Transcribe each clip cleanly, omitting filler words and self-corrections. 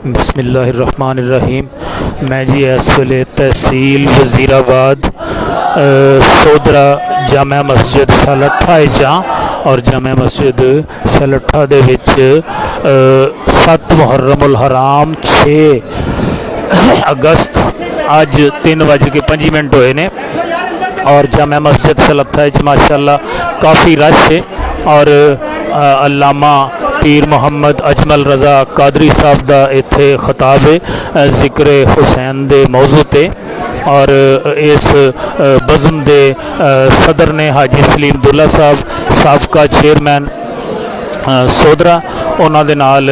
بسم اللہ الرحمن الرحیم۔ میں جی اس ویلے تحصیل وزیر آباد سودرا جامع مسجد شالٹھا جاں اور جامع مسجد شالٹھا دے وچ 7 محرم الحرام 6 اگست اج 3:05 ہوئے نے اور جامع مسجد شالٹھا ماشاءاللہ کافی رش ہے اور علامہ پیر محمد اجمل رضا قادری صاحب دا ایتھے خطاب ہے ذکر حسین دے موضوع تے اور اس بزم دے صدر نے حاجی سلیم دلہ صاحب سابقہ چیئرمین سودرا انہاں دے نال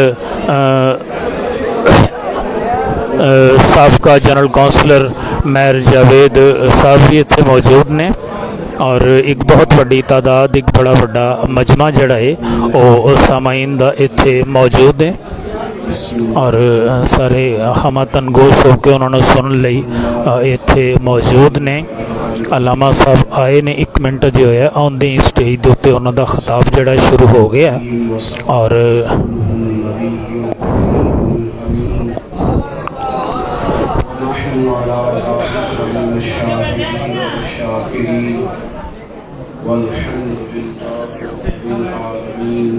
سابقہ جنرل کونسلر میر جاوید صاحب بھی اتنے موجود نے اور ایک بہت بڑی تعداد ایک بڑا بڑا مجمع جڑا ہے وہ سامعین دا اتنے موجود ہے اور سارے ہمہ تنگوش ہو کے انہوں نے سن لئی اتنے موجود نے۔ علامہ صاحب آئے نے 1 منٹ جو ہے آندھی اسٹیج دے اتنے انہوں دا خطاب جڑا شروع ہو گیا اور والحمد لله رب العالمين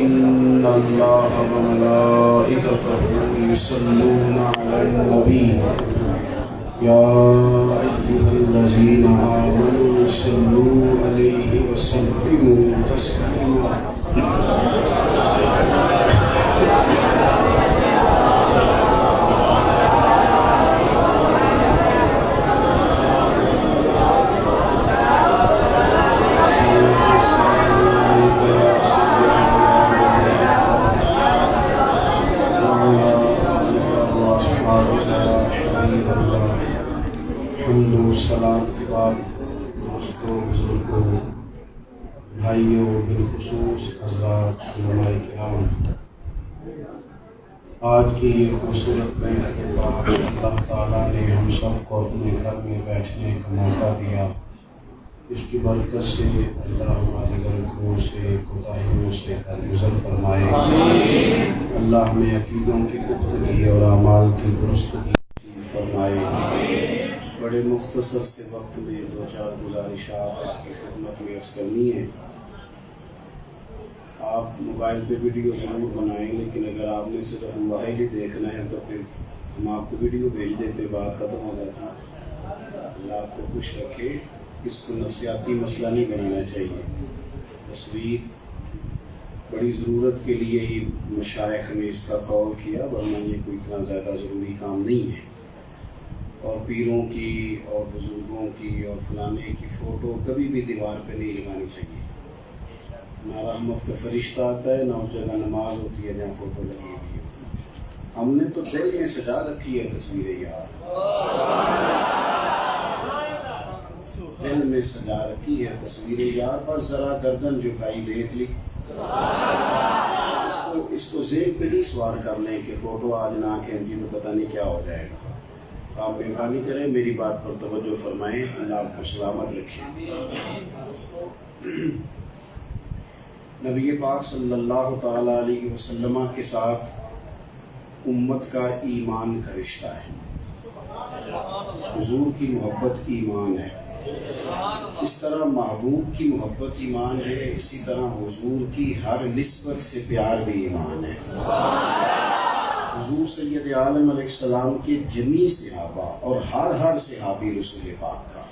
إن الله وملائكته يصلون على النبي يا أيها الذين آمنوا صلوا عليه وسلموا تسليما سلام کے بعد دوستوں بزرگوں بھائیوں بالخصوص حضرات علماء کرام، آج کی یہ خوبصورت محفل کے بعد اللہ تعالیٰ نے ہم سب کو اپنے گھر میں بیٹھنے کا موقع دیا۔ اس کی برکت سے اللہ ہماری غلطیوں سے کوتاہیوں سے درگزر فرمائے۔ اللہ ہمیں عقیدوں کی پختگی اور اعمال کی درستگی فرمائے۔ بڑے مختصر سے وقت میں 2-4 گزارشات آپ کی خدمت میں عرض کرنی ہے۔ آپ موبائل پہ ویڈیو ضرور بنائیں، لیکن اگر آپ نے صرف موبائل ہی دیکھنا ہے تو پھر ہم آپ کو ویڈیو بھیج دیتے، بات ختم ہو جاتا۔ اللہ آپ کو خوش رکھے۔ اس کو نفسیاتی مسئلہ نہیں بنانا چاہیے۔ تصویر بڑی ضرورت کے لیے ہی مشائخ نے اس کا قول کیا، ورنہ یہ کوئی اتنا زیادہ ضروری کام نہیں ہے۔ اور پیروں کی اور بزرگوں کی اور فلانے کی فوٹو کبھی بھی دیوار پہ نہیں لگانی چاہیے۔ نہ رحمت کا فرشتہ آتا ہے، نہ اس جگہ نماز ہوتی ہے جہاں فوٹو لگی ہوئی ہے۔ ہم نے تو دل میں سجا رکھی ہے تصویریں یار، دل میں سجا رکھی ہے تصویریں یار، بس ذرا گردن جھکائی دیکھ لی، اس کو ذہن پہ نہیں سوار کر لیں کہ فوٹو آج نہ کھینچی تو پتہ نہیں کیا ہو جائے گا۔ آپ مہربانی کریں، میری بات پر توجہ فرمائیں، اللہ آپ کو سلامت رکھے۔ نبی پاک صلی اللہ تعالیٰ علیہ وسلم کے ساتھ امت کا ایمان کا رشتہ ہے۔ حضور کی محبت ایمان ہے۔ اس طرح محبوب کی محبت ایمان ہے، اسی طرح حضور کی ہر نسبت سے پیار بھی ایمان ہے۔ حضور سید عالم علیہ السلام کے جمیع صحابہ اور ہر صحابی رسول پاک کا،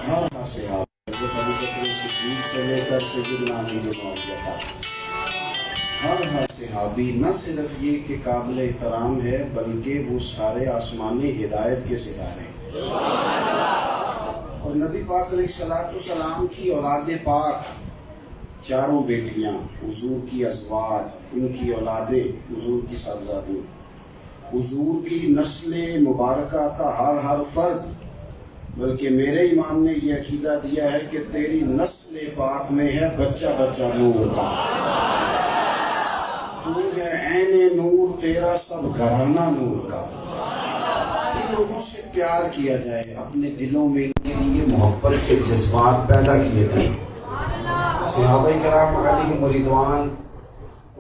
ہر صحابی صدیق سے لے کر سیدنا امیر معاویہ تک، ہر صحابی نہ صرف یہ کہ قابل احترام ہے بلکہ وہ سارے آسمانی ہدایت کے ستارے ہیں۔ اور نبی پاک علیہ السلام کی اولاد پاک 4 بیٹیاں، حضور کی ازواج، ان کی اولادیں، حضور کی صاحبزادی، حضور کی نسل مبارکہ کا ہر فرد، بلکہ میرے امام نے یہ عقیدہ دیا ہے کہ تیری نسل پاک میں ہے بچہ نور کا، تو ہے عین نور، تیرا سب گھرانہ نور کا۔ ان لوگوں سے پیار کیا جائے، اپنے دلوں میں ان کے لیے محبت کے جذبات پیدا کیے جائیں۔ صحابہ کرام علیہم رضوان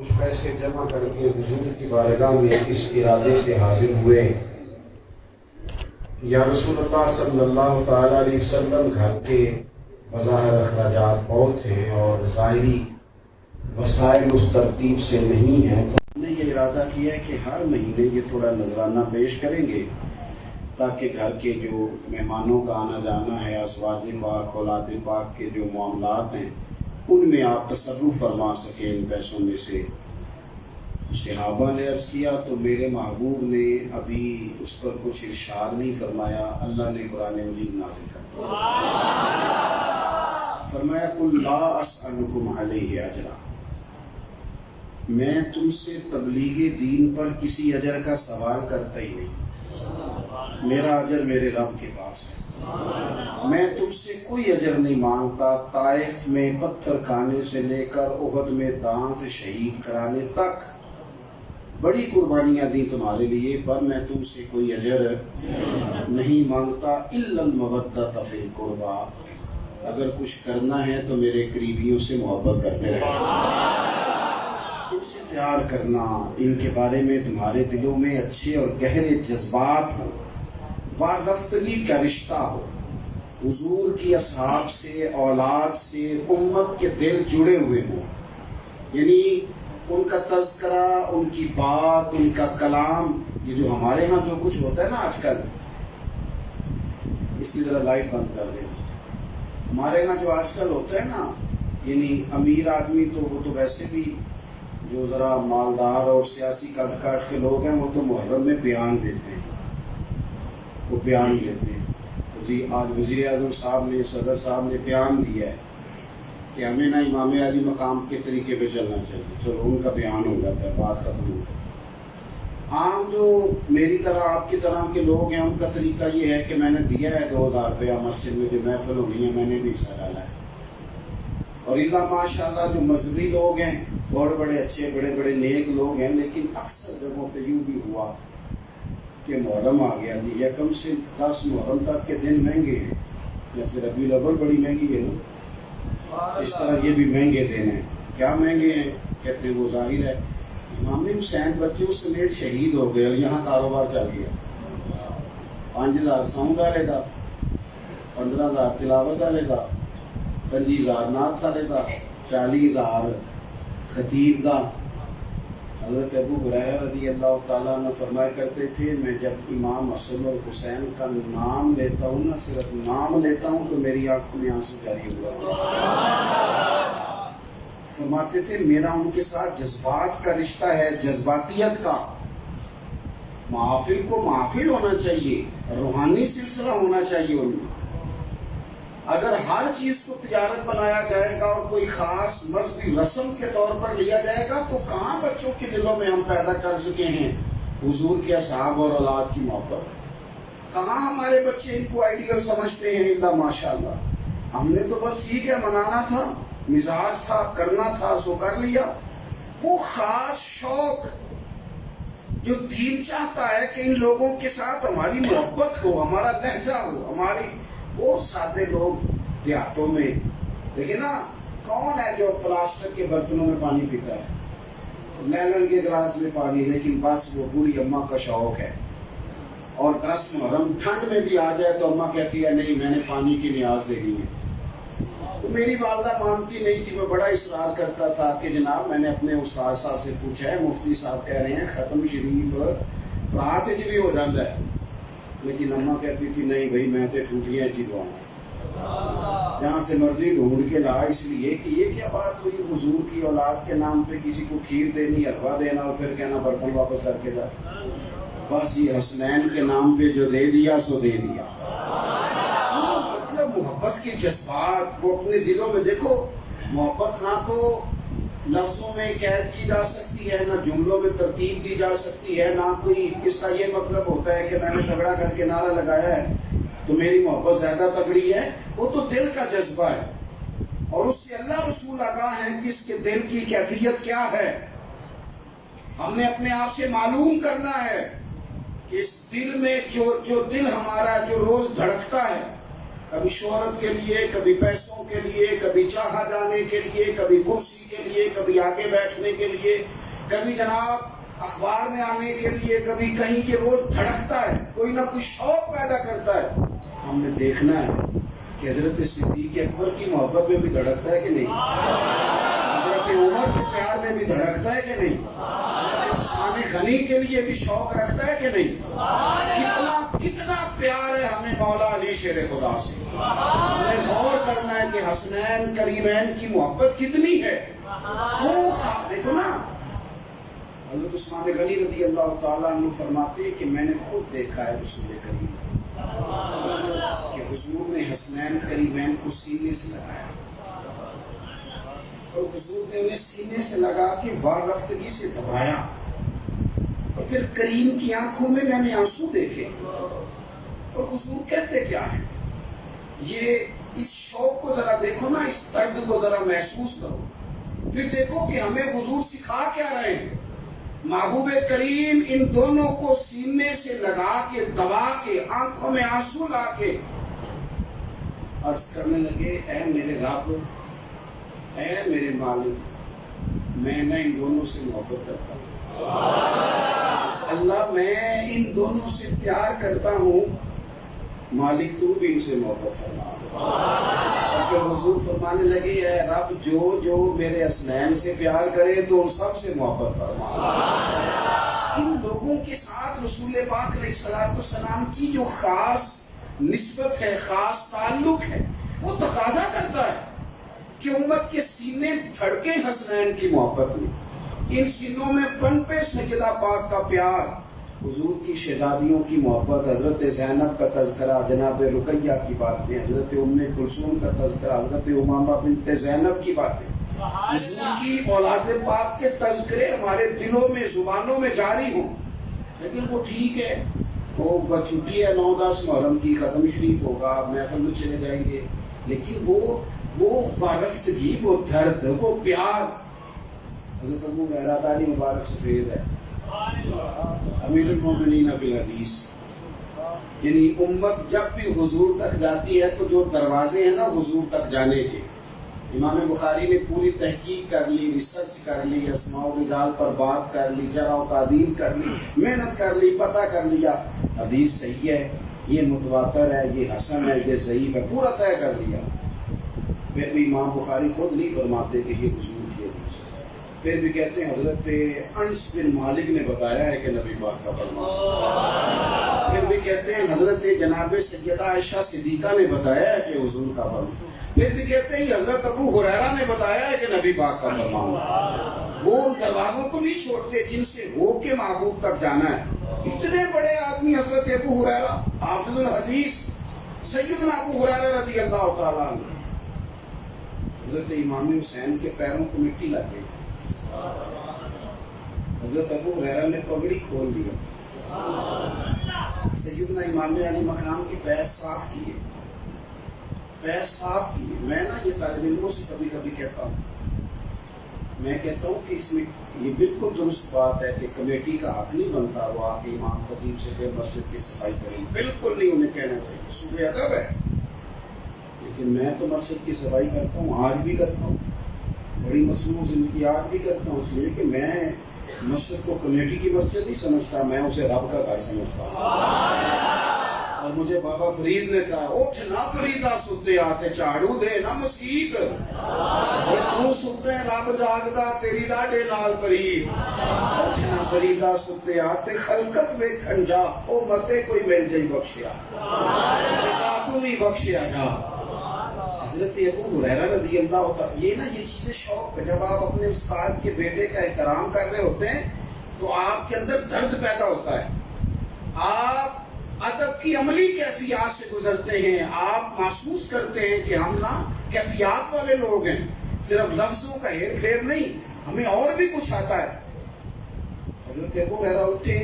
کچھ پیسے جمع کر کے حضور کی بارگاہ میں اس ارادے سے حاضر ہوئے، یا رسول اللہ صلی اللہ تعالیٰ علیہ وسلم گھر کے بظاہر اخراجات بہت ہیں اور ظاہری وسائل اس ترتیب سے نہیں ہیں، تو ہم نے یہ ارادہ کیا ہے کہ ہر مہینے یہ تھوڑا نذرانہ پیش کریں گے تاکہ گھر کے جو مہمانوں کا آنا جانا ہے، ازواج پاک اولاد پاک کے جو معاملات ہیں ان میں آپ تصرف فرما سکیں ان پیسوں میں سے۔ صحابہ نے عرض کیا تو میرے محبوب نے ابھی اس پر کچھ ارشاد نہیں فرمایا، اللہ نے قرآن مجید نازل کر دیا، فرمایا قل لا اسألکم علیہ اجرا، میں تم سے تبلیغ دین پر کسی اجر کا سوال کرتا ہی نہیں، میرا اجر میرے رب کے پاس ہے، میں تم سے کوئی اجر نہیں مانگتا، طائف میں پتھر کھانے سے لے کر احد میں دانت شہید کرانے تک بڑی قربانیاں دی تمہارے لیے، پر میں تم سے کوئی اجر نہیں مانگتا الا المودۃ فی القربى، اگر کچھ کرنا ہے تو میرے قریبیوں سے محبت کرتے رہے، ان سے پیار کرنا، ان کے بارے میں تمہارے دلوں میں اچھے اور گہرے جذبات ہوں، وارفتگی کا رشتہ ہو، حضور کی اصحاب سے، اولاد سے، امت کے دل جڑے ہوئے ہوں، یعنی ان کا تذکرہ، ان کی بات، ان کا کلام، یہ جو ہمارے ہاں جو کچھ ہوتا ہے نا آج کل، اس کی ذرا لائٹ بند کر دیں، ہمارے ہاں جو آج کل ہوتا ہے نا، یعنی امیر آدمی تو وہ تو ویسے بھی جو ذرا مالدار اور سیاسی قد کاٹ کے لوگ ہیں وہ تو محرم میں بیان دیتے ہیں، وہ بیان دیتے ہیں، جی آج وزیر اعظم صاحب نے، صدر صاحب نے بیان دیا ہے کہ ہمیں نہ امام علی مقام کے طریقے پہ چلنا چاہیے، چلو ان کا بیان ہو جاتا ہے، بات ختم ہو جاتی ہے۔ عام جو میری طرح آپ کی طرح کے لوگ ہیں ان کا طریقہ یہ ہے کہ میں نے دیا ہے 2000 روپیہ مسجد میں جو محفل ہونی ہے میں نے بھی حصہ ڈالا ہے، اور اللہ ماشاء اللہ جو مذہبی لوگ ہیں بہت بڑے اچھے بڑے بڑے نیک لوگ ہیں، لیکن اکثر جگہوں پہ یوں بھی ہوا کہ محرم آ گیا، یا کم سے 10 محرم تک کے دن مہنگے ہیں، جیسے ربیع الاول بڑی مہنگی ہے نا، اس طرح یہ بھی مہنگے دن ہیں، کیا مہنگے ہیں؟ کہتے ہیں وہ ظاہر ہے امام حسین بچوں سمیت شہید ہو گئے اور یہاں کاروبار چل گیا، 5000 ساؤنڈ والے کا، 15000 تلاوت والے کا، 25000 نعت والے کا، 40000 خطیب کا۔ حضرت ابو ہریرہ رضی اللہ تعالیٰ عنہ فرمایا کرتے تھے میں جب امام حسن اور حسین کا نام لیتا ہوں نا، صرف نام لیتا ہوں تو میری آنکھوں میں آنسو جاری ہوا، فرماتے تھے میرا ان کے ساتھ جذبات کا رشتہ ہے، جذباتیت کا، محافل کو محافل ہونا چاہیے، روحانی سلسلہ ہونا چاہیے ان میں۔ اگر ہر چیز کو تجارت بنایا جائے گا اور کوئی خاص مذہبی رسم کے طور پر لیا جائے گا تو کہاں بچوں کے دلوں میں ہم پیدا کر سکے ہیں حضور کے اصحاب اور اولاد کی محبت؟ کہاں ہمارے بچے ان کو آئیڈیل سمجھتے ہیں؟ اللہ ماشاءاللہ، ہم نے تو بس ٹھیک ہے منانا تھا، مزاج تھا، کرنا تھا سو کر لیا۔ وہ خاص شوق جو دین چاہتا ہے کہ ان لوگوں کے ساتھ ہماری محبت ہو، ہمارا لہجہ ہو، ہماری، وہ سادے لوگ دیہاتوں میں دیکھیں نا، کون ہے جو پلاسٹک کے برتنوں میں پانی پیتا ہے، لیلن کے گلاس میں پانی، لیکن بس وہ بوڑھی اماں کا شوق ہے، اور 10 محرم ٹھنڈ میں بھی آ جائے تو اماں کہتی ہے نہیں میں نے پانی کی نیاز دینی ہے۔ تو میری والدہ مانتی نہیں تھی، میں بڑا اصرار کرتا تھا کہ جناب میں نے اپنے استاد صاحب سے پوچھا ہے، مفتی صاحب کہہ رہے ہیں ختم شریف رات بھی ہو جاتا ہے، لیکن اماں کہتی تھی نہیں بھائی میں تو ٹوٹیاں چی دعاؤں جہاں سے مرضی ڈھونڈ کے لا، اس لیے کہ یہ کیا بات ہوئی حضور کی اولاد کے نام پہ کسی کو کھیر دینی، حلوہ دینا اور پھر کہنا برتن واپس کر کے جا، بس یہ حسنین کے نام پہ جو دے دیا سو دے دیا۔ مطلب محبت کے جذبات وہ اپنے دلوں میں، دیکھو محبت نہ تو لفظوں میں قید کی جا سکتی ہے، نہ جملوں میں ترتیب دی جا سکتی ہے، نہ کوئی اس کا یہ مطلب ہوتا ہے کہ میں نے تگڑا کر کے نعرہ لگایا ہے تو میری محبت زیادہ تگڑی ہے، وہ تو دل کا جذبہ ہے، اور اس سے اللہ رسول آگاہ ہیں کہ اس کے دل کی کیفیت کیا ہے۔ ہم نے اپنے آپ سے معلوم کرنا ہے کہ اس دل میں جو دل ہمارا جو روز دھڑکتا ہے، کبھی شہرت کے لیے، کبھی پیسوں کے لیے، کبھی چاہا جانے کے لیے، کبھی کرسی کے لیے، کبھی آگے بیٹھنے کے لیے، کبھی جناب اخبار میں آنے کے لیے، کبھی کہیں کے روز دھڑکتا ہے، کوئی نہ کوئی شوق پیدا کرتا ہے. ہم نے دیکھنا ہے کہ حضرت صدیق اکبر کی محبت میں بھی دھڑکتا ہے کہ نہیں، حضرت عمر کے پیار میں بھی دھڑکتا ہے کہ نہیں، حضرت عثمان غنی کے لیے بھی شوق رکھتا ہے کہ نہیں. کتنا پیار ہے ہمیں مولا علی شیر خدا سے. ہمیں غور کرنا ہے کہ حسنین کریمین کی محبت کتنی ہے. وہ دیکھو نا، حضرت عثمان غنی رضی اللہ تعالیٰ عنہ فرماتے ہیں کہ میں نے خود دیکھا ہے رسول کریم کہ حضور نے حسنین کریمین کو سینے سے لگایا، اور حضور نے انہیں سینے سے لگا کے وارفتگی سے دبایا، اور پھر کریم کی آنکھوں میں نے آنسو دیکھے. اور حضور کہتے کیا ہیں، یہ اس شوق کو ذرا دیکھو نا، اس درد کو ذرا محسوس کرو، پھر دیکھو کہ ہمیں حضور سکھا کیا رہے ہیں. محبوب کریم ان دونوں کو سینے سے لگا کے دبا کے آنکھوں میں آنسو لا کے عرض کرنے لگے، اے میرے رب، اے میرے مالک، میں نہ ان دونوں سے محبت کرتا ہوں، اللہ میں ان دونوں سے پیار کرتا ہوں، مالک تو بھی ان سے محبت فرما. اور پھر حضور فرمانے لگے، اے رب، جو میرے حسنین سے پیار کرے تو ان سب سے محبت فرما. ان لوگوں کے ساتھ رسول پاک علیہ الصلوۃ والسلام کی جو خاص نسبت ہے، خاص تعلق ہے، وہ تقاضا کرتا ہے کہ امت کے سینے دھڑکے حسنین کی محبت میں، ان سینوں میں پنپے سیدہ پاک کا پیار، حضور کی شہزادیوں کی محبت، حضرت زینب کا تذکرہ، جناب رقیہ کی باتیں، حضرت ام کلثوم کا تذکرہ، حضرت امامہ بنت زینب کی باتیں، حضور کی اولاد پاک کے تذکرے ہمارے دلوں میں، زبانوں میں جاری ہوں. لیکن وہ ٹھیک ہے، وہ بس چھٹی ہے، 9-10 محرم کی ختم شریف ہوگا، محفل میں چلے جائیں گے، لیکن وہ وارفتگی، وہ درد، وہ پیار. حضرت ابو ہریرہ داڑھی مبارک سفید ہے، امیر المومنین فی الحدیث، یعنی امت جب بھی حضور تک جاتی ہے تو جو دروازے ہیں نا حضور تک جانے کے، امام بخاری نے پوری تحقیق کر لی، ریسرچ کر لی، اسماء و رجال پر بات کر لی، جرح و تعدیل کر لی، محنت کر لی، پتہ کر لیا حدیث صحیح ہے، یہ متواتر ہے، یہ حسن ہے، یہ ضعیف ہے، پورا طے کر لیا. پھر بھی امام بخاری خود نہیں فرماتے کہ یہ حضور کی حدیث، پھر بھی کہتے ہیں حضرت انس بن مالک نے بتایا ہے کہ نبی پاک کا فرمان. پھر بھی کہتے ہیں حضرت جناب سیدہ عائشہ صدیقہ نے بتایا ہے کہ حضور کا فرمان. پھر بھی کہتے ہیں حضرت ابو ہریرہ نے بتایا ہے کہ نبی پاک کا فرمان. وہ ان دروازوں کو نہیں چھوڑتے جن سے ہو کے محبوب تک جانا ہے. اتنے بڑے آدمی حضرت ابو ہریرہ، حافظ الحدیث سیدنا ابو ہریرہ رضی اللہ تعالیٰ عنہ، حضرت امام حسین کے پیروں کو مٹی لگ گئی، حضرت ابو ہریرہ نے پگڑی کھول لیا، سیدنا امام علی مقام کے پیر صاف کیے، پیر صاف کیے. میں نا یہ طالب علموں سے کبھی کبھی کہتا ہوں، میں کہتا ہوں کہ اس میں یہ بالکل درست بات ہے کہ کمیٹی کا حق نہیں بنتا وہ آ کے امام خطیب سے پھر مسجد کی صفائی کریں، بالکل نہیں انہیں کہنا چاہیے، صوبہ ادب ہے. لیکن میں تو مسجد کی صفائی کرتا ہوں، آج بھی کرتا ہوں، بڑی مصنوع زندگی آج بھی کرتا ہوں، اس لیے کہ میں مسجد کو کمیٹی کی مسجد نہیں سمجھتا، میں اسے رب کا گھر سمجھتا ہوں. اور مجھے بابا فرید نے کہا، اٹھ نہ فریدا ستے آتے چاڑو دے نہ مسکیت، تو ستے رب جاگدا تیری ڈاڈے نال پرید، اٹھ نہ فریدا ستے آتے خلقت ویکھن جا، او متے کوئی مل جائی بخشیا، تو بھی بخشیا جا. حضرت ابو ہریرہ رضی اللہ تعالیٰ، یہ نا یہ چیزیں شوق پہ، جب آپ اپنے استاد کے بیٹے کا احترام کر رہے ہوتے ہیں تو آپ کے اندر درد پیدا ہوتا ہے، آپ ادب کی عملی کیفیات سے گزرتے ہیں، آپ محسوس کرتے ہیں کہ ہم نا کیفیات والے لوگ ہیں، صرف لفظوں کا ہیر پھیر نہیں، ہمیں اور بھی کچھ آتا ہے. حضرت ابو ہریرہ اٹھے،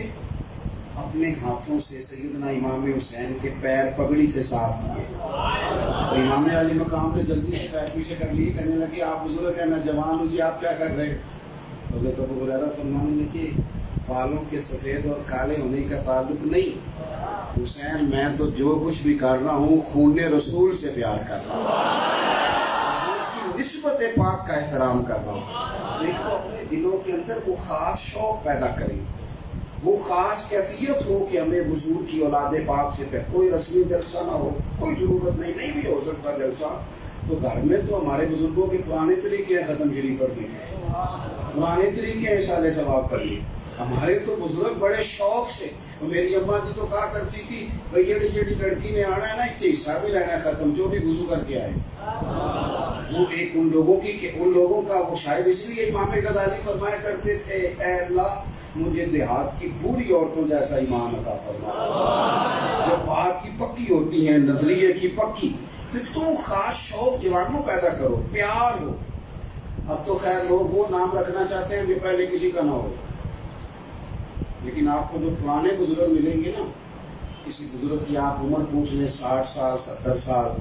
اپنے ہاتھوں سے سیدنا امام حسین کے پیر پگڑی سے صاف کیے. تو امام علی مقام نے جلدی سے پیر پیچھے کر لیے، کہنے لگے آپ بزرگ ہیں، میں جوان ہوں، یہ آپ کیا کر رہے ہیں؟ حضرت ابو ہریرہ فرمانے لگے، بالوں کے سفید اور کالے ہونے کا تعلق نہیں حسین، میں تو جو کچھ بھی کر رہا ہوں خون رسول سے پیار کر رہا ہوں، حضور کی نسبت پاک کا احترام کر رہا ہوں. ایک تو اپنے دلوں کے اندر وہ خاص شوق پیدا کریں, وہ خاص کیفیت ہو کہ ہمیں حضور کی اولاد پاک سے کوئی رسمی جلسہ نہ ہو, کوئی ضرورت نہیں بھی ہو سکتا جلسہ, تو گھر میں تو ہمارے بزرگوں کے پرانے طریقے ہیں ختم شریف پڑھ لیے, پرانے طریقے ہیں سال ثواب کر لیے. ہمارے تو بزرگ بڑے شوق سے, میری اماں جی تو کہا کرتی تھی بھئی جیڑی لڑکی نے آنا ہے نا ایک حصہ بھی لینا ہے ختم, جو بھی وضو کر کے آئے. وہ ایک ان لوگوں کا وہ شاید اس لیے امام غزالی فرمایا کرتے تھے, اے اللہ مجھے دیہات کی بوڑھی عورتوں جیسا ایمان عطا فرما. جو بات کی پکی ہوتی ہیں, نظریے کی پکی, تو وہ خاص شوق جوانوں پیدا کرو, پیار ہو. اب تو خیر لوگ وہ نام رکھنا چاہتے ہیں جو پہلے کسی کا نہ ہو, لیکن آپ کو جو پرانے بزرگ ملیں گے نا, کسی بزرگ کی آپ عمر پوچھ لیں 60 سال 70 سال,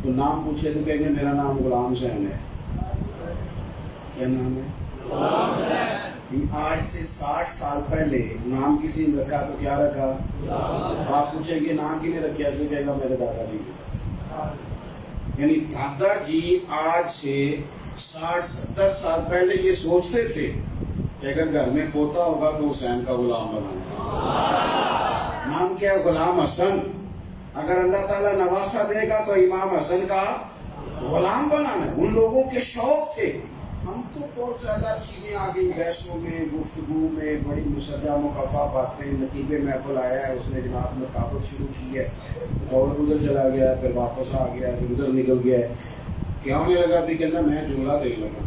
تو نام پوچھے تو کہیں گے میرا نام غلام حسین ہے. کیا نام ہے؟ غلام حسین. آج سے 60 سال پہلے نام کسی نے رکھا تو کیا رکھا؟ آپ پوچھیں گے نام کی نے رکھا, ایسے کہے گا میرے دادا جی. یعنی دادا جی آج سے 60-70 سال پہلے یہ سوچتے تھے کہ اگر گھر میں پوتا ہوگا تو حسین کا غلام بنانا. نام کیا ہے؟ غلام حسن. اگر اللہ تعالیٰ نواسا دے گا تو امام حسن کا غلام بنانا. ان لوگوں کے شوق تھے. ہم تو بہت زیادہ چیزیں آ گئی, بحثوں میں, گفتگو میں, بڑی مسجع مکفہ باتیں, نتیبے محفل آیا ہے, اس نے جناب نقابت شروع کی ہے, اور ادھر چلا گیا, پھر واپس آ گیا, پھر ادھر نکل گیا ہے. کیا ہونے لگا بھی کہنا میں جملہ دیکھ لگا.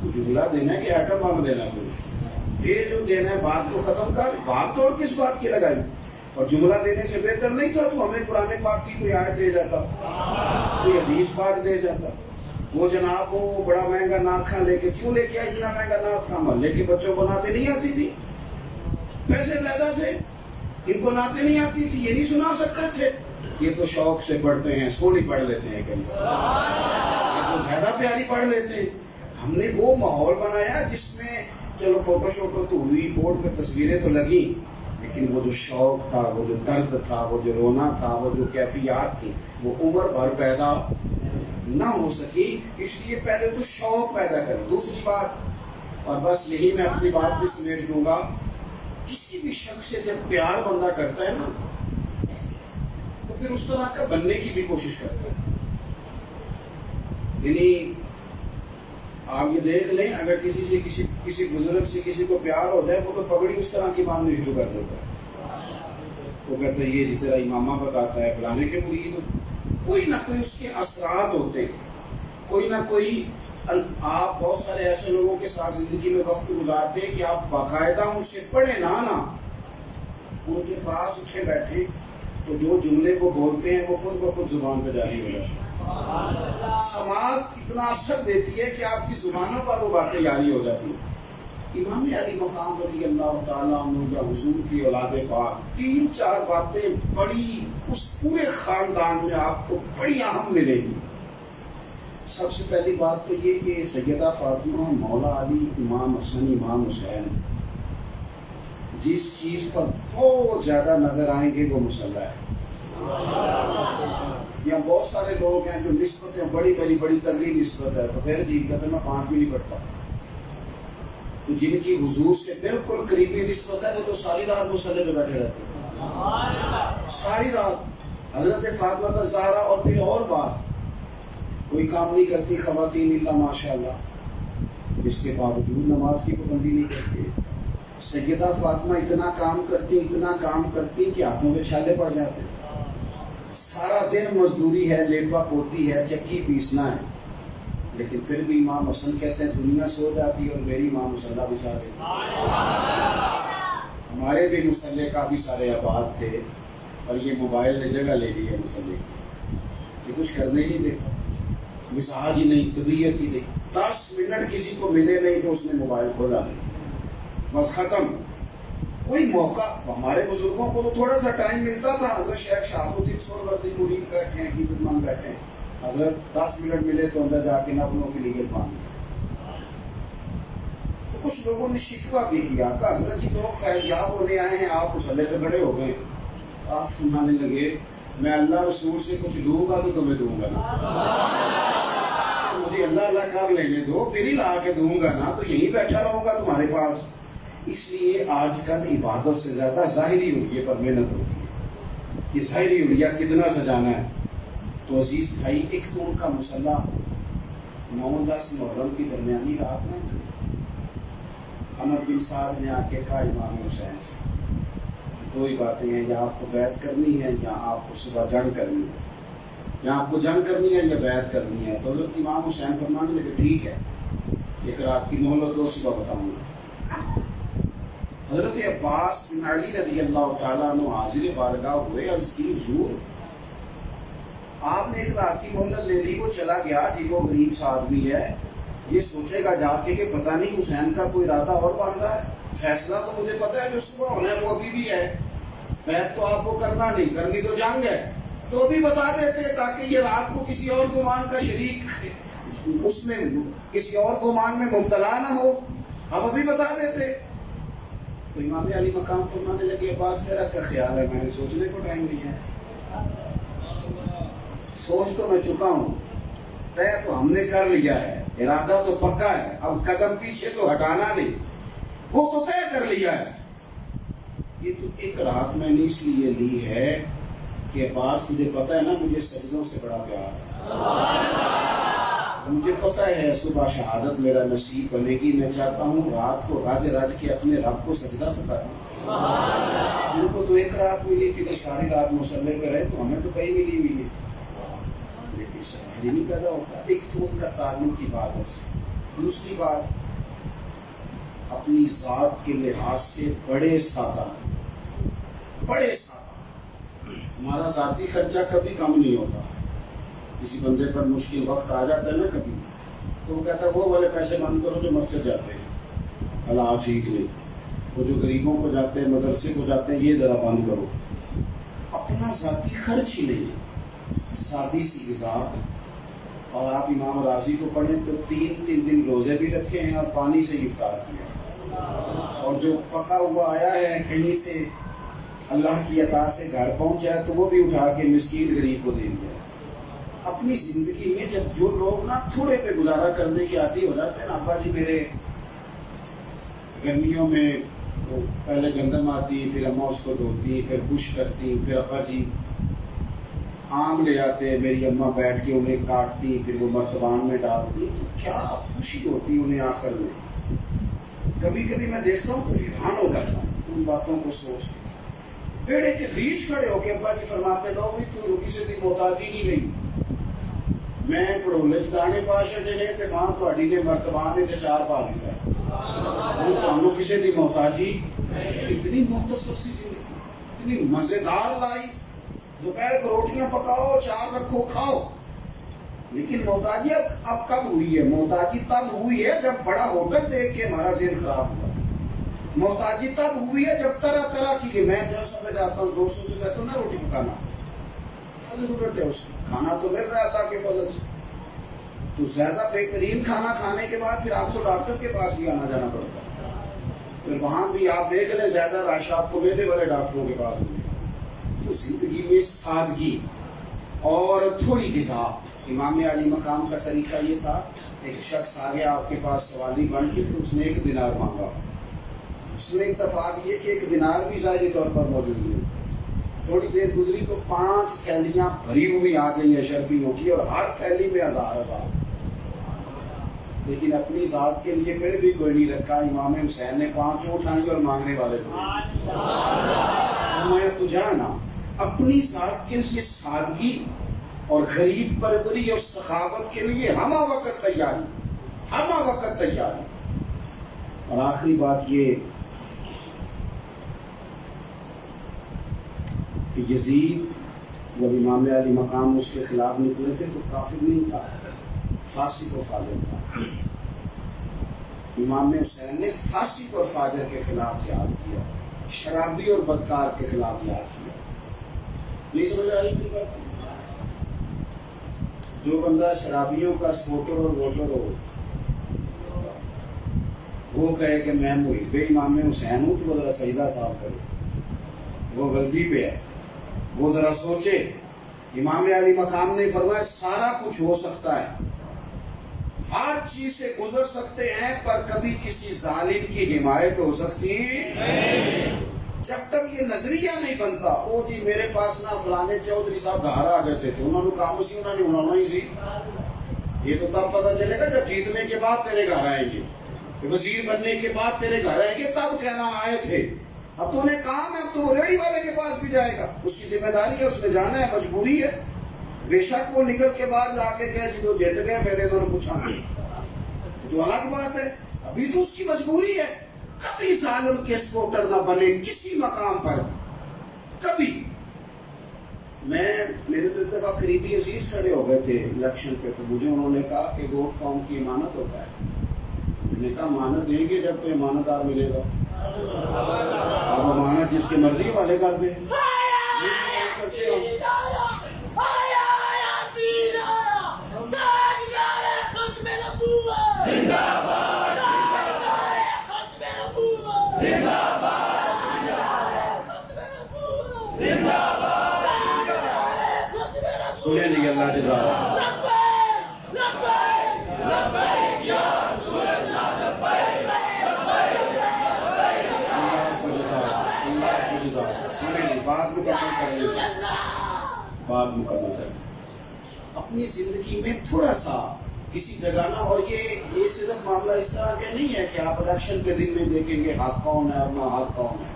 تو جملہ دینا ہے کہ ایٹم بم دینا؟ تو یہ جو دینا ہے بات کو ختم کر, بات تو اور کس بات کی لگائی. اور جملہ دینے سے بہتر نہیں تھا تو ہمیں قرآن پاک کی کوئی آیت دے جاتا, کوئی حدیث پاک دے جاتا. وہ جناب وہ بڑا مہنگا نعت خواں لے کے کیوں لے کے آئے اتنا مہنگا نعت خواں؟ محلے کے بچوں کو نعتیں نہیں آتی تھی, پیسے زیادہ سے ان کو نعتیں نہیں آتی تھی, یہ نہیں سنا سکتے تھے. یہ تو شوق سے پڑھتے ہیں, سونی پڑھ لیتے ہیں, کہیں یہ تو زیادہ پیاری پڑھ لیتے ہیں. ہم نے وہ ماحول بنایا جس میں چلو فوٹو شوٹو تو ہوئی, بورڈ پہ تصویریں تو لگی, لیکن وہ جو شوق تھا, وہ جو درد تھا, وہ جو رونا تھا, وہ جو کیفیات تھی, وہ عمر بھر پیدا نہ ہو سکی. اس لیے پہلے تو شوق پیدا کریں. دوسری بات, اور بس یہی میں اپنی بات بھی سمیٹ دوں گا, کسی بھی شخص سے جب پیار بندہ کرتا ہے نا تو پھر اس طرح کا بننے کی بھی کوشش کرتا ہے. یعنی آپ یہ دیکھ لیں, اگر کسی سے کسی بزرگ سے کسی کو پیار ہو جائے, وہ تو پگڑی اس طرح کی باندھنی شروع کر دیتا ہے. وہ کہتا ہے یہ جتنا امامہ بتاتا ہے فلانے کے مرید, کوئی نہ کوئی اس کے اثرات ہوتے ہیں, کوئی نہ کوئی. آپ بہت سارے ایسے لوگوں کے ساتھ زندگی میں وقت گزارتے ہیں کہ آپ باقاعدہ ان سے پڑھیں نا ان کے پاس اٹھے بیٹھے تو جو جملے کو بولتے ہیں وہ خود بخود زبان پہ جاری ہو جاتی ہے. سماعت اتنا اثر دیتی ہے کہ آپ کی زبانوں پر وہ باتیں جاری ہو جاتی ہیں. امام علی مقام رضی اللہ تعالیٰ عنہ یا حضور کی اولاد پاک 3-4 باتیں بڑی اس پورے خاندان میں آپ کو بڑی اہم ملے گی. سب سے پہلی بات تو یہ کہ سیدہ فاطمہ, مولا علی, امام حسن, امام حسین جس چیز پر بہت زیادہ نظر آئیں گے وہ مسلح ہے. یہاں بہت سارے لوگ ہیں جو نسبتیں بڑی تگڑی نسبت ہے, تو پھر جی کہتے میں 5 بھی نہیں پڑھتا. تو جن کی حضور سے بالکل قریبی نسبت ہے وہ تو ساری رات مسلح پہ بیٹھے رہتے ہیں, ساری رات. حضرت فاطمہ الزہرا, اور پھر اور بات, کوئی کام نہیں کرتی خواتین اللہ ماشاءاللہ, اس کے باوجود نماز کی پابندی نہیں کرتی. سیدہ فاطمہ اتنا کام کرتی کہ ہاتھوں پہ چھالے پڑ جاتے. سارا دن مزدوری ہے, لیپا پوتی ہے, چکی پیسنا ہے, لیکن پھر بھی امام حسن کہتے ہیں دنیا سو جاتی اور میری ماں مصلی بچھا دیتی. ہمارے بھی مصلی کافی سارے آباد تھے, اور یہ موبائل نے جگہ لے لی ہے مصلی کی. یہ کچھ کرنے ہی نہیں دیتا, مزاج ہی نہیں, طبیعت ہی نہیں. 10 منٹ کسی کو ملے نہیں تو اس نے موبائل کھولا نہیں, بس ختم. کوئی موقع, ہمارے بزرگوں کو تو تھوڑا سا ٹائم ملتا تھا. حضرت شیخ شہاب الدین سہروردی مرید بیٹھے ہیں, عقیدت مند بیٹھے ہیں, حضرت 10 منٹ ملے تو اندر جا کے نفلوں کی نیت باندھ لی. تو کچھ لوگوں نے شکوہ بھی کیا کہ حضرت جی لوگ فیض یاب ہونے آئے ہیں, آپ مصلی پہ کھڑے ہو گئے. آپ سنانے لگے میں اللہ رسول سے کچھ لوں گا تو تمہیں دوں گا نا. تو مجھے اللہ اللہ کر لینے دو، پھر ہی لا کے دوں گا نا، تو یہیں بیٹھا رہوں گا تمہارے پاس۔ اس لیے آج کل عبادت سے زیادہ ظاہری اڑیے پر محنت ہوتی ہے کہ ظاہری اڑیا کتنا سجانا ہے۔ تو عزیز بھائی، ایک تو ان کا مسلح 9-10 محرم کی درمیانی رات میں عمر بن سعد نے آ کے کہا امام حسین سے، دو ہی باتیں ہیں، یا آپ کو بیعت کرنی ہے یا آپ کو صبح جنگ کرنی ہے، یا آپ کو جنگ کرنی ہے یا بیعت کرنی ہے۔ تو حضرت امام حسین فرمانے لگے ٹھیک ہے، ایک رات کی مہلت دو، صبح بتاؤں گا۔ حضرت عباس بن علی رضی اللہ تعالیٰ عنہ حاضر بارگاہ ہوئے، عرض کی حضور آپ نے ایک رات کی مہلت لے لی، وہ چلا گیا، جی وہ غریب سا آدمی ہے، یہ سوچے گا جا کے کہ پتہ نہیں حسین کا کوئی ارادہ اور بن رہا ہے، فیصلہ تو مجھے پتہ ہے جو صبح ہونا ہے وہ ابھی بھی ہے، بیعت تو آپ کو کرنا نہیں، کرنی تو جنگ ہے، تو ابھی بتا دیتے تاکہ یہ رات کو کسی اور گمان کا شریک، اس میں کسی اور گمان میں مبتلا نہ ہو، اب ابھی بتا دیتے۔ تو امام علی مقام فرمانے لگے عباس تیرا کیا خیال ہے؟ میں نے سوچنے کو ٹائم لیا ہے، سوچ تو میں چکا ہوں، طے تو ہم نے کر لیا ہے، ارادہ تو پکا ہے، اب قدم پیچھے تو ہٹانا نہیں، وہ تو طے کر لیا ہے۔ یہ تو ایک رات میں نے اس لیے لی ہے کہ عباس تجھے پتہ ہے نا مجھے سجدوں سے بڑا پیار ہے، مجھے پتہ ہے صبح شہادت میرا نصیب بنے گی، میں چاہتا ہوں رات کو راج راج کے اپنے رب کو سجدہ تو کروں۔ ان کو تو ایک رات ملی کہ وہ ساری رات مصلے پہ رہے، تو ہمیں تو کہیں ملی ہوئی ہے، لیکن سمجھ نہیں پیدا ہوتا۔ ایک تو ان کا تعلق کی بات ہے، دوسری بات اپنی ذات کے لحاظ سے بڑے سادہ، بڑے سادہ۔ ہمارا ذاتی خرچہ کبھی کم نہیں ہوتا، کسی بندے پر مشکل وقت آ جاتا ہے نا کبھی، تو وہ کہتا ہے وہ والے پیسے بند کرو جو مسجد جاتے ہیں، اللہ ٹھیک نہیں، وہ جو غریبوں کو جاتے ہیں مدرسے کو جاتے ہیں یہ ذرا بند کرو۔ اپنا ذاتی خرچ ہی نہیں، سادی سی غذا۔ اور آپ امام راضی کو پڑھیں تو 3 دن روزے بھی رکھے ہیں اور پانی سے افطار کیا، اور جو پکا ہوا آیا ہے کہیں سے اللہ کی عطا سے گھر پہنچا ہے تو وہ بھی اٹھا کے مسکین غریب کو دے دیا۔ اپنی زندگی میں جب جو لوگ نا تھوڑے پہ گزارا کرنے کی عادی ہو جاتے ہیں نا، ابا جی میرے گرمیوں میں وہ پہلے گندم آتی، پھر اماں اس کو دھوتی، پھر خشک کرتی، پھر ابا جی آم لے آتے، میری اماں بیٹھ کے انہیں کاٹتی، پھر وہ مرتبان میں ڈالتی، تو کیا خوشی ہوتی انہیں آخر میں۔ کبھی کبھی میں دیکھتا ہوں تو حیران ہو جاتا ہوں ان باتوں کو سوچ کے۔ بیڑے کے بیچ کھڑے ہو کے ابا جی فرماتے لو بھی تو کسی دی محتاجی نہیں رہی، میں پڑھولے دانے پا چھڈے نے تے ماں تہاڈی نے مرتبان تے چار پا دیتا ہے، وہ تانوں کسی دی محتاجی۔ اتنی مختصر سی زندگی، اتنی مزیدار لائف، دوپہر کو روٹیاں پکاؤ، چار رکھو، کھاؤ، لیکن محتاجی اب کب ہوئی ہے؟ محتاجی تب ہوئی ہے جب بڑا ہوٹل دیکھ کے ہمارا ذہن خراب ہوا۔ محتاجی تب ہوئی ہے جب طرح طرح کی، میں جو سمجھ جاتا ہوں دوستوں سے کہتا ہوں نا روٹی پکانا، کیا ضرورت ہے اس کی؟ کھانا تو مل رہا ہے اللہ کے فضل سے، تو زیادہ بہترین کھانا کھانے کے بعد پھر آپ کو ڈاکٹر کے پاس بھی آنا جانا پڑتا ہے، پھر وہاں بھی آپ دیکھ لیں زیادہ رش آپ کو میدے والے ڈاکٹروں کے پاس ملے۔ تو زندگی میں سادگی اور تھوڑی غذا۔ امام علی مقام کا طریقہ یہ تھا، ایک شخص آ گیا آپ کے پاس سوالی بن کے، تو اس نے 1 دینار مانگا، اس میں اتفاق یہ کہ 1 دینار بھی ظاہری طور پر موجود نہیں۔ تھوڑی دیر گزری تو 5 تھیلیاں بھری ہوئی آ گئی ہیں شرفیوں کی، اور ہر تھیلی میں 1000 لیکن اپنی ذات کے لیے پھر بھی کوئی نہیں رکھا۔ امام حسین نے 5 اٹھائی اور مانگنے والے کو فرمایا تو جانا، اپنی ذات کے لیے سادگی اور غریب پروری اور سخاوت کے لیے ہمہ وقت تیاری، ہمہ وقت تیاری۔ اور آخری بات یہ کہ یزید جب امام علی مقام اس کے خلاف نکلے تھے تو کافر نہیں تھا، فاسق و فاجر تھا۔ امام حسین نے فاسق اور فاجر کے خلاف جہاد کیا، شرابی اور بدکار کے خلاف جہاد کیا۔ نہیں سمجھ آ رہی تھی بات؟ جو بندہ شرابیوں کا سپورٹر اور ووٹر ہو، وہ کہے کہ میں محب امام حسین ہوں، تو وہ ذرا سجدہ صاف کرے، وہ غلطی پہ ہے، وہ ذرا سوچے۔ امام علی مقام نے فرمایا سارا کچھ ہو سکتا ہے ہر چیز سے گزر سکتے ہیں پر کبھی کسی ظالم کی حمایت ہو سکتی نہیں۔ جب تک یہ نظریہ نہیں بنتا، او جی میرے پاس نہ فلانے چودھری صاحب گھر آ جاتے تھے، انہوں نے کام سی انہوں نے ہونا ہی سی، یہ تو تب پتہ چلے گا جب جیتنے کے بعد تیرے گھر آئیں گے، وزیر بننے کے بعد تیرے گھر آئیں گے، تب کہنا آئے تھے۔ اب تو انہیں کام ہے، اب تو وہ ریڑھی والے کے پاس بھی جائے گا، اس کی ذمہ داری ہے، اس نے جانا ہے، مجبوری ہے۔ بے شک وہ نکل کے بعد جا کے کہے جی تو جٹ گئے پھر انہوں نے پوچھا نہیں، تو الگ بات ہے، ابھی تو اس کی مجبوری ہے۔ کبھی ظالم کے سپورٹر نہ بنے کسی مقام پر، کبھی۔ میرے تو ایک دفعہ قریبی عزیز کھڑے ہو گئے تھے الیکشن پہ، تو مجھے انہوں نے کہا کہ ووٹ قوم کی امانت ہوتا ہے۔ میں نے کہا امانت دیں گے جب کوئی امانت دار ملے گا، اب امانت جس کے مرضی والے کر دیں۔ سنیں نہیں اللہ جزا بات مکمل کر دیں اپنی زندگی میں تھوڑا سا کسی جگہ نہ، اور یہ صرف معاملہ اس طرح کا نہیں ہے کہ آپ الیکشن کے دن میں دیکھیں گے حق کون ہے اور نہ حق کون ہے،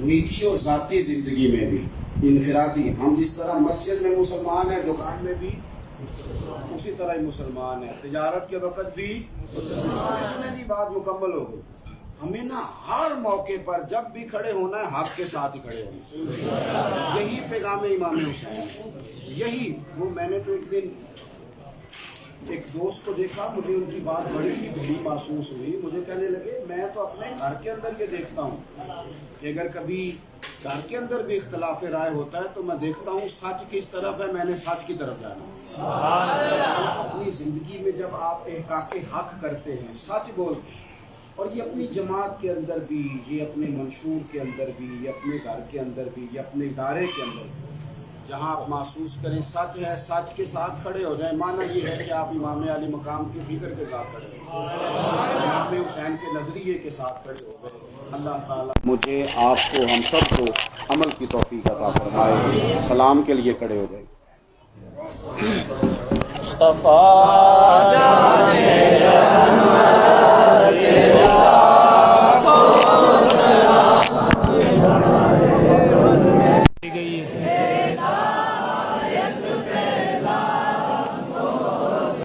نجی اور ذاتی زندگی میں بھی، انفرادی، ہم جس طرح مسجد میں مسلمان ہیں دکان میں بھی اسی طرح ہی مسلمان ہیں، تجارت کے وقت بھی سنیں جی بات مکمل ہو گئی۔ ہمیں نا ہر موقع پر جب بھی کھڑے ہونا ہے حق کے ساتھ ہی کھڑے ہونا، یہی پیغام امام حسین ہے، یہی وہ۔ میں نے تو ایک دن ایک دوست کو دیکھا، مجھے ان کی بات بڑی ہی بڑی محسوس ہوئی، مجھے کہنے لگے میں تو اپنے گھر کے اندر یہ دیکھتا ہوں کہ اگر کبھی گھر کے اندر بھی اختلاف رائے ہوتا ہے تو میں دیکھتا ہوں سچ کس طرف ہے، میں نے سچ کی طرف جانا۔ اپنی زندگی میں جب آپ احقاق حق کرتے ہیں، سچ بولتے ہیں، اور یہ اپنی جماعت کے اندر بھی، یہ اپنے منشور کے اندر بھی، یہ اپنے گھر کے اندر بھی، یہ اپنے ادارے کے اندر بھی، جہاں آپ محسوس کریں سچ ہے، سچ کے ساتھ کھڑے ہو جائیں۔ معنی یہ ہے کہ آپ امام علی مقام کی فکر کے ساتھ کھڑے ہو گئے، امام حسین کے نظریے کے ساتھ کھڑے ہو گئے۔ اللہ تعالیٰ مجھے، آپ کو، ہم سب کو عمل کی توفیق عطا فرمائے۔ سلام کے لیے کھڑے ہو گئے۔ مصطفیٰ